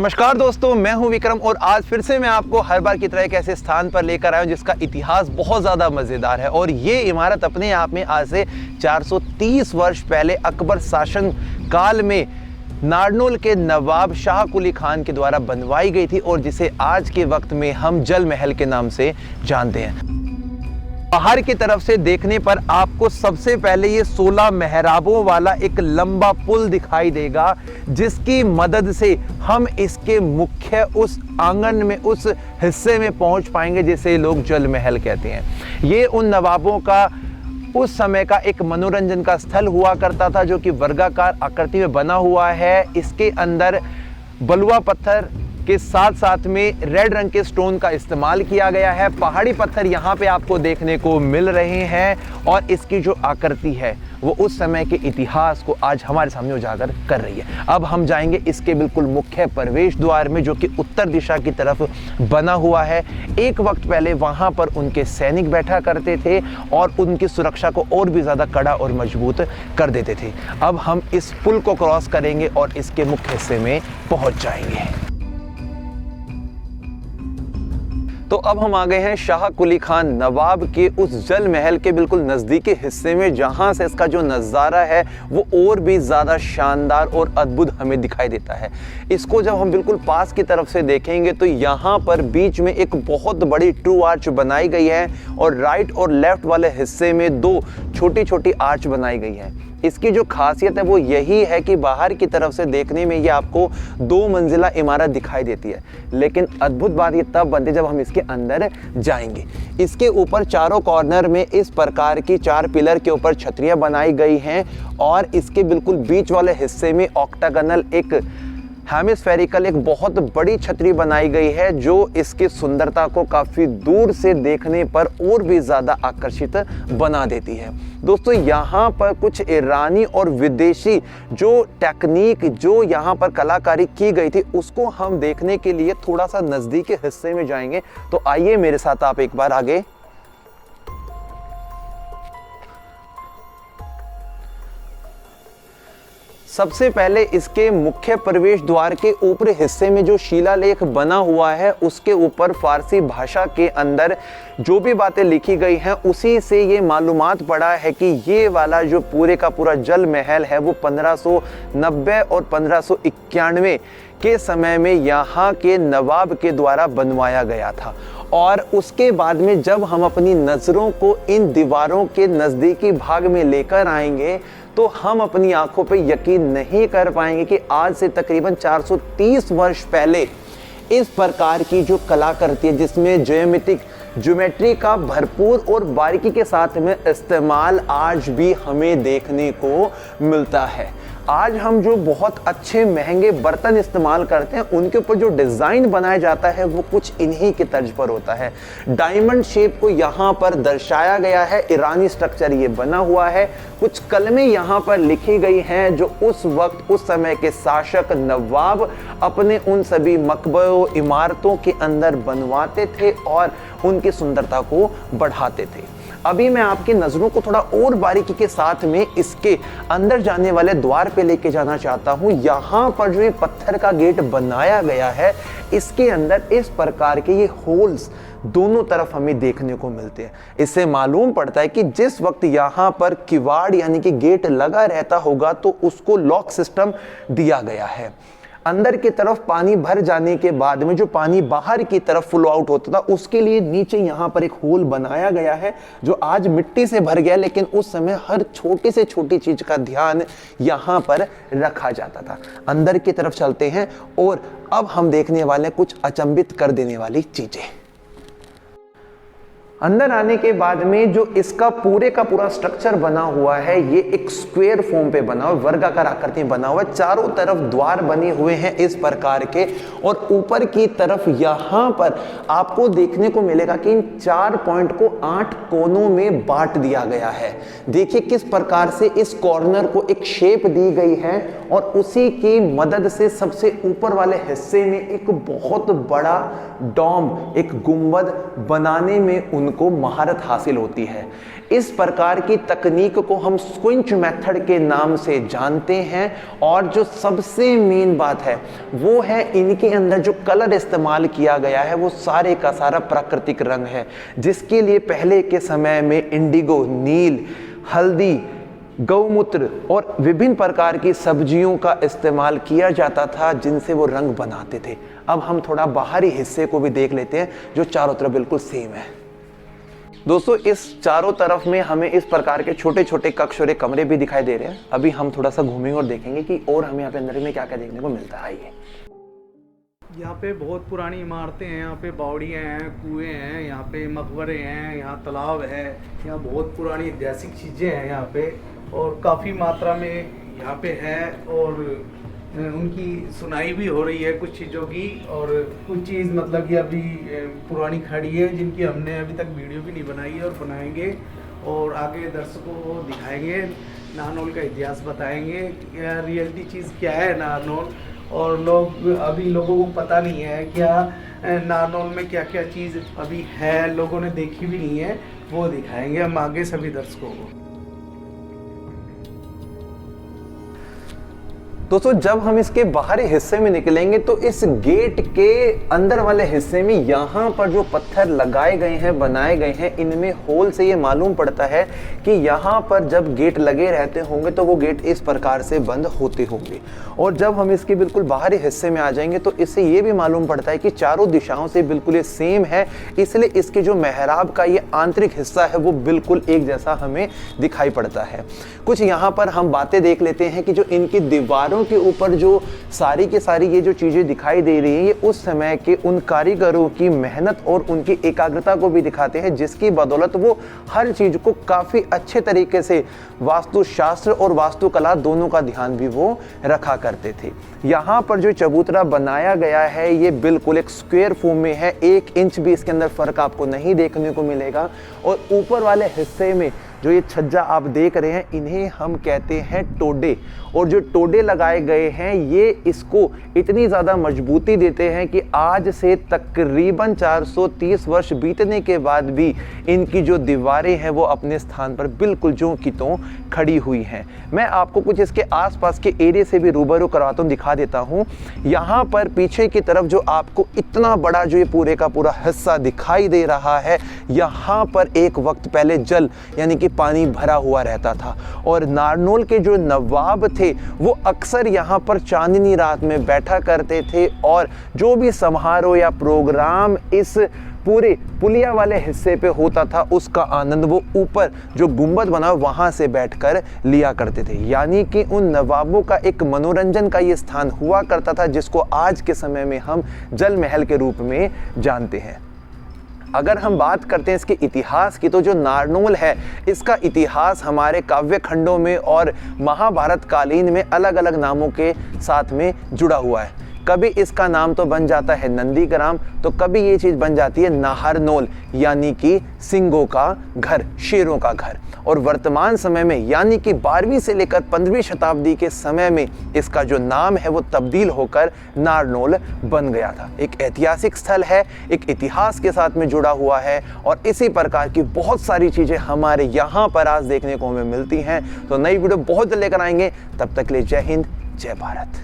नमस्कार दोस्तों, मैं हूं विक्रम और आज फिर से मैं आपको हर बार की तरह एक ऐसे स्थान पर लेकर आया हूं जिसका इतिहास बहुत ज़्यादा मज़ेदार है। और ये इमारत अपने आप में आज से 430 वर्ष पहले अकबर शासन काल में नारनौल के नवाब शाह कुली खान के द्वारा बनवाई गई थी और जिसे आज के वक्त में हम जल महल के नाम से जानते हैं। बाहर की तरफ से देखने पर आपको सबसे पहले ये 16 मेहराबों वाला एक लंबा पुल दिखाई देगा, जिसकी मदद से हम इसके मुख्य उस आंगन में, उस हिस्से में पहुंच पाएंगे जिसे लोग जल महल कहते हैं। ये उन नवाबों का उस समय का एक मनोरंजन का स्थल हुआ करता था, जो कि वर्गाकार आकृति में बना हुआ है। इसके अंदर बलुआ पत्थर के साथ साथ में रेड रंग के स्टोन का इस्तेमाल किया गया है। पहाड़ी पत्थर यहाँ पे आपको देखने को मिल रहे हैं और इसकी जो आकृति है वो उस समय के इतिहास को आज हमारे सामने उजागर कर रही है। अब हम जाएंगे इसके बिल्कुल मुख्य प्रवेश द्वार में, जो कि उत्तर दिशा की तरफ बना हुआ है। एक वक्त पहले वहाँ पर उनके सैनिक बैठा करते थे और उनकी सुरक्षा को और भी ज़्यादा कड़ा और मजबूत कर देते थे। अब हम इस पुल को क्रॉस करेंगे और इसके मुख्य हिस्से में पहुँच जाएंगे। तो अब हम आ गए हैं शाह कुली खान नवाब के उस जल महल के बिल्कुल नज़दीकी हिस्से में, जहां से इसका जो नज़ारा है वो और भी ज़्यादा शानदार और अद्भुत हमें दिखाई देता है। इसको जब हम बिल्कुल पास की तरफ से देखेंगे तो यहाँ पर बीच में एक बहुत बड़ी ट्रू आर्च बनाई गई है और राइट और लेफ्ट वाले हिस्से में दो छोटी छोटी आर्च बनाई गई है। इसकी जो खासियत है वो यही है कि बाहर की तरफ से देखने में ये आपको 2 मंजिला इमारत दिखाई देती है, लेकिन अद्भुत बात ये तब बनती है जब हम इसके अंदर जाएंगे। इसके ऊपर चारों कॉर्नर में इस प्रकार की 4 पिलर के ऊपर छतरियां बनाई गई हैं और इसके बिल्कुल बीच वाले हिस्से में ऑक्टागोनल एक हेमिस्फेरिकल एक बहुत बड़ी छतरी बनाई गई है, जो इसकी सुंदरता को काफ़ी दूर से देखने पर और भी ज़्यादा आकर्षित बना देती है। दोस्तों, यहाँ पर कुछ ईरानी और विदेशी जो टेक्निक, जो यहाँ पर कलाकारी की गई थी, उसको हम देखने के लिए थोड़ा सा नज़दीकी हिस्से में जाएंगे। तो आइए मेरे साथ आप एक बार आगे। सबसे पहले इसके मुख्य प्रवेश द्वार के ऊपरी हिस्से में जो शिलालेख बना हुआ है, उसके ऊपर फारसी भाषा के अंदर जो भी बातें लिखी गई हैं उसी से ये मालूमात पड़ा है कि ये वाला जो पूरे का पूरा जल महल है वो 1590 और 1591 के समय में यहाँ के नवाब के द्वारा बनवाया गया था। और उसके बाद में जब हम अपनी नज़रों को इन दीवारों के नज़दीकी भाग में लेकर आएंगे तो हम अपनी आंखों पे यकीन नहीं कर पाएंगे कि आज से तकरीबन 430 वर्ष पहले इस प्रकार की जो कलाकृति है, जिसमें ज्योमेट्री का भरपूर और बारीकी के साथ में इस्तेमाल आज भी हमें देखने को मिलता है। आज हम जो बहुत अच्छे महंगे बर्तन इस्तेमाल करते हैं, उनके ऊपर जो डिज़ाइन बनाया जाता है वो कुछ इन्हीं के तर्ज पर होता है। डायमंड शेप को यहाँ पर दर्शाया गया है, ईरानी स्ट्रक्चर ये बना हुआ है। कुछ कलमें यहाँ पर लिखी गई हैं जो उस वक्त उस समय के शासक नवाब अपने उन सभी मकबरों, इमारतों के अंदर बनवाते थे और उनकी सुंदरता को बढ़ाते थे। अभी मैं आपकी नज़रों को थोड़ा और बारीकी के साथ में इसके अंदर जाने वाले द्वार पे लेके जाना चाहता हूँ। यहाँ पर जो ये पत्थर का गेट बनाया गया है, इसके अंदर इस प्रकार के ये होल्स दोनों तरफ हमें देखने को मिलते हैं। इससे मालूम पड़ता है कि जिस वक्त यहाँ पर किवाड़ यानी कि गेट लगा रहता होगा तो उसको लॉक सिस्टम दिया गया है। अंदर की तरफ पानी भर जाने के बाद में जो पानी बाहर की तरफ फ्लो आउट होता था, उसके लिए नीचे यहाँ पर एक होल बनाया गया है जो आज मिट्टी से भर गया, लेकिन उस समय हर छोटी से छोटी चीज का ध्यान यहाँ पर रखा जाता था। अंदर की तरफ चलते हैं और अब हम देखने वाले कुछ अचंभित कर देने वाली चीजें। अंदर आने के बाद में जो इसका पूरे का पूरा स्ट्रक्चर बना हुआ है, ये एक स्क्वायर फॉर्म पे बना हुआ, वर्गाकार आकृति में बना हुआ है। चारों तरफ द्वार बने हुए हैं इस प्रकार के और ऊपर की तरफ यहाँ पर आपको देखने को मिलेगा कि इन 4 पॉइंट को 8 कोनों में बांट दिया गया है। देखिए किस प्रकार से इस कॉर्नर को एक शेप दी गई है और उसी की मदद से सबसे ऊपर वाले हिस्से में एक बहुत बड़ा डोम, एक गुंबद बनाने में उनको महारत हासिल होती है। इस प्रकार की तकनीक को हम स्क्विंच मेथड के नाम से जानते हैं। और जो सबसे मेन बात है वो है इनके अंदर जो कलर इस्तेमाल किया गया है वो सारे का सारा प्राकृतिक रंग है, जिसके लिए पहले के समय में इंडिगो, नील, हल्दी, गौमूत्र और विभिन्न प्रकार की सब्जियों का इस्तेमाल किया जाता था जिनसे वो रंग बनाते थे। अब हम थोड़ा बाहरी हिस्से को भी देख लेते हैं जो चारों तरफ बिल्कुल सेम है। दोस्तों, इस चारों तरफ में हमें इस प्रकार के छोटे छोटे कक्ष और कमरे भी दिखाई दे रहे हैं। अभी हम थोड़ा सा घूमेंगे और देखेंगे कि और हमें यहाँ पे अंदर में क्या क्या देखने को मिलता है। यहाँ पे बहुत पुरानी इमारतें हैं, यहाँ पे बावड़ियाँ हैं, कुएं हैं, यहाँ पे मकबरे हैं, यहाँ तालाब है, यहाँ बहुत पुरानी ऐतिहासिक चीज़ें हैं यहाँ पे, और काफ़ी मात्रा में यहाँ पे है। और उनकी सुनाई भी हो रही है कुछ चीज़ों की, और कुछ चीज़ मतलब कि अभी पुरानी खड़ी है जिनकी हमने अभी तक वीडियो भी नहीं बनाई है और बनाएंगे, और आगे दर्शकों को दिखाएंगे, नारनौल का इतिहास बताएंगे, रियलिटी चीज़ क्या है नारनौल। और लोगों को पता नहीं है क्या नारनौल में क्या क्या चीज़ अभी है, लोगों ने देखी भी नहीं है, वो दिखाएंगे हम आगे सभी दर्शकों को। दोस्तों, जब हम इसके बाहरी हिस्से में निकलेंगे तो इस गेट के अंदर वाले हिस्से में यहाँ पर जो पत्थर लगाए गए हैं, बनाए गए हैं, इनमें होल से ये मालूम पड़ता है कि यहाँ पर जब गेट लगे रहते होंगे तो वो गेट इस प्रकार से बंद होते होंगे। और जब हम इसके बिल्कुल बाहरी हिस्से में आ जाएंगे तो इससे ये भी मालूम पड़ता है कि चारों दिशाओं से बिल्कुल ये सेम है, इसलिए इसके जो मेहराब का ये आंतरिक हिस्सा है वो बिल्कुल एक जैसा हमें दिखाई पड़ता है। कुछ यहाँ पर हम बातें देख लेते हैं कि जो इनकी दीवारों के ऊपर जो सारी की सारी ये जो चीजें दिखाई दे रही हैं, ये उस समय के उन कारीगरों की मेहनत और उनकी एकाग्रता को भी दिखाते हैं, जिसकी बदौलत वो हर चीज को काफी अच्छे तरीके से वास्तुशास्त्र और वास्तुकला दोनों का ध्यान भी वो रखा करते थे। यहाँ पर जो चबूतरा बनाया गया है ये बिल्कुल एक स्क्वायर फॉर्म में है, 1 इंच भी इसके अंदर फर्क आपको नहीं देखने को मिलेगा। और ऊपर वाले हिस्से में जो ये छज्जा आप देख रहे हैं इन्हें हम कहते हैं टोडे, और जो टोडे लगाए गए हैं ये इसको इतनी ज़्यादा मजबूती देते हैं कि आज से तकरीबन 430 वर्ष बीतने के बाद भी इनकी जो दीवारें हैं वो अपने स्थान पर बिल्कुल ज्यों की त्यों खड़ी हुई हैं। मैं आपको कुछ इसके आसपास के एरिया से भी रूबरू करवाता हूँ, दिखा देता हूँ। यहाँ पर पीछे की तरफ जो आपको इतना बड़ा जो ये पूरे का पूरा हिस्सा दिखाई दे रहा है, यहाँ पर एक वक्त पहले जल यानी कि पानी भरा हुआ रहता था, और नारनौल के जो नवाब थे वो अक्सर यहाँ पर चांदनी रात में बैठा करते थे, और जो भी समारोह या प्रोग्राम इस पूरे पुलिया वाले हिस्से पे होता था उसका आनंद वो ऊपर जो गुंबद बना वहां से बैठकर लिया करते थे। यानी कि उन नवाबों का एक मनोरंजन का ये स्थान हुआ करता था, जिसको आज के समय में हम जल महल के रूप में जानते हैं। अगर हम बात करते हैं इसके इतिहास की, तो जो नारनौल है इसका इतिहास हमारे काव्य खंडों में और महाभारत कालीन में अलग अलग नामों के साथ में जुड़ा हुआ है। कभी इसका नाम तो बन जाता है नंदीग्राम, तो कभी ये चीज़ बन जाती है नाहरनौल, यानी कि सिंगों का घर, शेरों का घर। और वर्तमान समय में यानी कि 12वीं से लेकर 15वीं शताब्दी के समय में इसका जो नाम है वो तब्दील होकर नारनौल बन गया था। एक ऐतिहासिक स्थल है, एक इतिहास के साथ में जुड़ा हुआ है, और इसी प्रकार की बहुत सारी चीज़ें हमारे यहाँ पर आज देखने को हमें मिलती हैं। तो नई वीडियो बहुत जल्द लेकर आएंगे, तब तक के लिए जय हिंद, जय भारत।